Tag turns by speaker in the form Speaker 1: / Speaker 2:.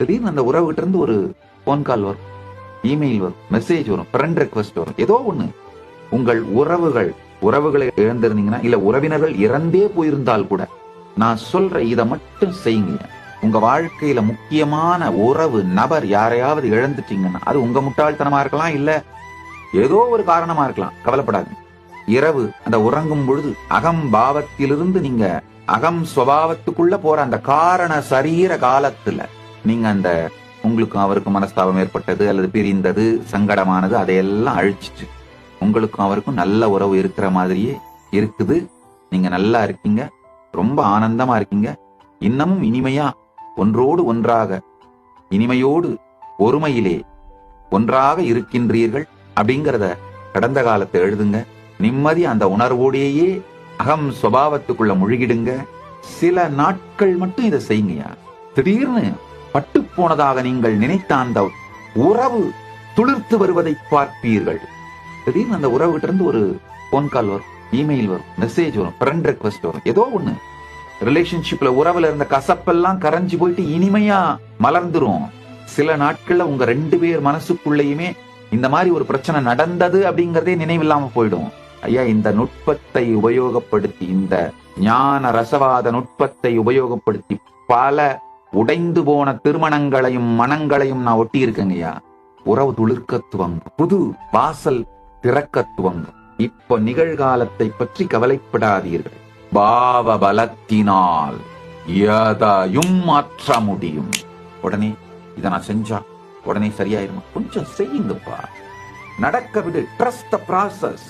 Speaker 1: திடீர்னு அந்த உறவுகிட்ட இருந்து ஒரு போன் கால் வரும், இமெயில் வரும், மெசேஜ் வரும், ஃப்ரெண்ட் ரெக்வஸ்ட் வரும், ஏதோ ஒண்ணு. உங்கள் உறவுகளை இழந்திருந்தீங்கன்னா, இல்ல உறவினர்கள் இறந்தே போயிருந்தால் கூட நான் சொல்ற இதை மட்டும் செய்யுங்க. உங்க வாழ்க்கையில முக்கியமான உறவு நபர் யாரையாவது இழந்துட்டீங்கன்னா, அது உங்க முட்டாள்தனமா இருக்கலாம், இல்ல ஏதோ ஒரு காரணமா இருக்கலாம், கவலைப்படாது. இரவு அந்த உறங்கும் பொழுது அகம் பாவத்திலிருந்து நீங்க அகம் சுபாவத்துக்குள்ள போற அந்த காரண சரீர காலத்துல நீங்க அந்த உங்களுக்கும் அவருக்கும் மனஸ்தாபம் ஏற்பட்டது அல்லது பிரிந்தது சங்கடமானது அதையெல்லாம் அழிச்சிட்டு உங்களுக்கும் அவருக்கும் நல்ல உறவு இருக்கிற மாதிரியே இருக்குது. நீங்க நல்லா இருக்கீங்க, ரொம்ப ஆனந்தமா இருக்கீங்க, இன்னமும் இனிமையா ஒன்றோடு ஒன்றாக இனிமையோடு ஒருமையிலே ஒன்றாக இருக்கின்றீர்கள் அப்படிங்கிறத கடந்த காலத்தை எழுதுங்க. நிம்மதி அந்த உணர்வோடையே அகம் சுபாவத்துக்குள்ள முழுகிடுங்க. சில நாட்கள் மட்டும் இதை செய்யுங்கயா. திடீர்னு பட்டு போனதாக நீங்கள் நினைத்த அந்த உறவு துளிர்த்து வருவதை பார்ப்பீர்கள். திடீர்னு அந்த உறவுகிட்ட இருந்து ஒரு போன் கால் வரும், இமெயில் வரும், மெசேஜ் வரும், ஃப்ரெண்ட் ரெக்வஸ்ட் வரும், ஏதோ ஒண்ணு. ரிலேஷன்ஷிப்ல உறவுல இருந்த கசப்பெல்லாம் கரைஞ்சு போயிட்டு இனிமையா மலர்ந்துரும். சில நாட்கள்ல உங்க 2 பேர் மனசுக்குள்ளேயுமே இந்த மாதிரி ஒரு பிரச்சனை நடந்தது அப்படிங்கறதே நினைவில்லாம போயிடும். ஐயா, இந்த நுட்பத்தை உபயோகப்படுத்தி, இந்த ஞான ரசவாத நுட்பத்தை உபயோகப்படுத்தி பல உடைந்து போன திருமணங்களையும் மனங்களையும் நான் ஒட்டி இருக்கேங்கய்யா. உறவு துளிர்க்கத்துவங்க, புது வாசல் திறக்கத்துவங்க. இப்ப நிகழ்காலத்தை பற்றி கவலைப்படாதீர்கள். பாவ பலத்தினால் எதையும் மாற்ற முடியும். உடனே இதை நான் செஞ்சா உடனே சரியாயிருமா? கொஞ்சம் செய்யுங்கப்பா, நடக்க விடு. Trust the process.